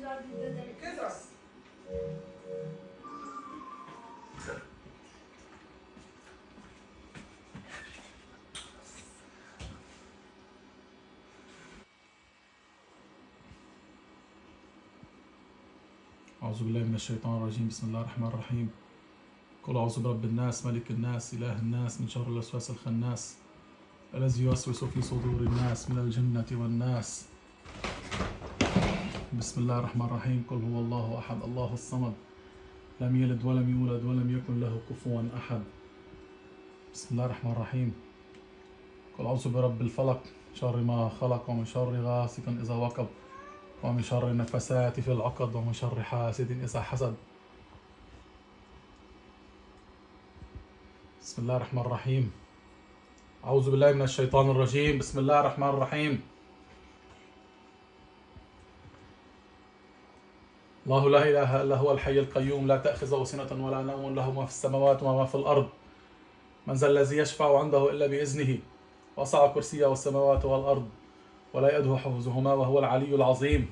كده. أعوذ بالله من الشيطان الرجيم. بسم الله الرحمن الرحيم. قل أعوذ برب الناس ملك الناس إله الناس من شر الوسواس الخناس الذي يوسوس في صدور الناس من الجنة والناس. بسم الله الرحمن الرحيم. قل هو الله أحد الله الصمد لم يلد ولم يولد ولم يكن له كفوا أحد. بسم الله الرحمن الرحيم. قل أعوذ برب الفلق شر ما خلق ومن شر غاسق إذا وقب ومن شر النفثات في العقد ومن شر حاسد إذا حسد. بسم الله الرحمن الرحيم. أعوذ بالله من الشيطان الرجيم. بسم الله الرحمن الرحيم. الله لا إله إلا هو الحي القيوم لا تأخذه سنة ولا نوم له ما في السماوات وما في الأرض من ذا الذي يشفع عنده إلا بإذنه وسع كرسيه السماوات والأرض ولا يؤوده حفظهما وهو العلي العظيم.